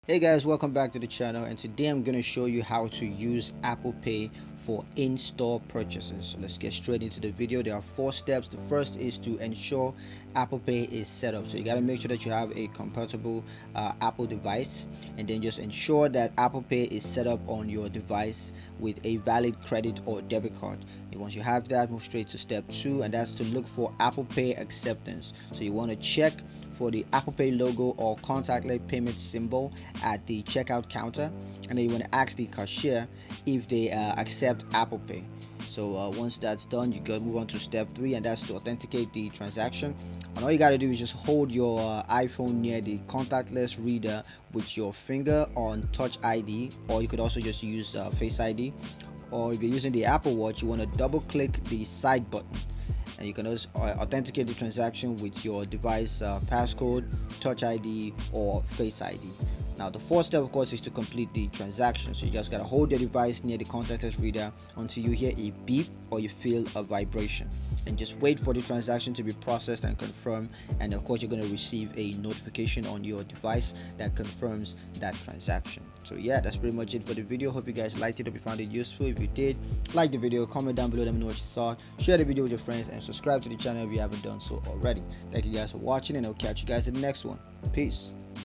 Hey guys, welcome back to the channel, and today I'm going to show you how to use Apple Pay for in-store purchases. So let's get straight into the video. There are 4 steps. The first is to ensure Apple Pay is set up. So you got to make sure that you have a compatible Apple device, and then just ensure that Apple Pay is set up on your device with a valid credit or debit card. And once you have that, move straight to step 2, and that's to look for Apple Pay acceptance. So you want to check for the Apple Pay logo or contactless payment symbol at the checkout counter, and then you want to ask the cashier if they accept Apple Pay. So once that's done, you can move on to step 3, and that's to authenticate the transaction. And all you got to do is just hold your iPhone near the contactless reader with your finger on Touch ID, or you could also just use Face ID. Or if you're using the Apple Watch, you want to double click the side button, and you can also authenticate the transaction with your device passcode, Touch ID, or Face ID. Now the fourth step, of course, is to complete the transaction. So you just gotta hold your device near the contactless reader until you hear a beep or you feel a vibration, and just wait for the transaction to be processed and confirmed. And of course, you're gonna receive a notification on your device that confirms that transaction. So yeah, that's pretty much it for the video. Hope you guys liked it. Hope you found it useful. If you did, like the video, comment down below, let me know what you thought. Share the video with your friends, and subscribe to the channel if you haven't done so already. Thank you guys for watching, and I'll catch you guys in the next one. Peace.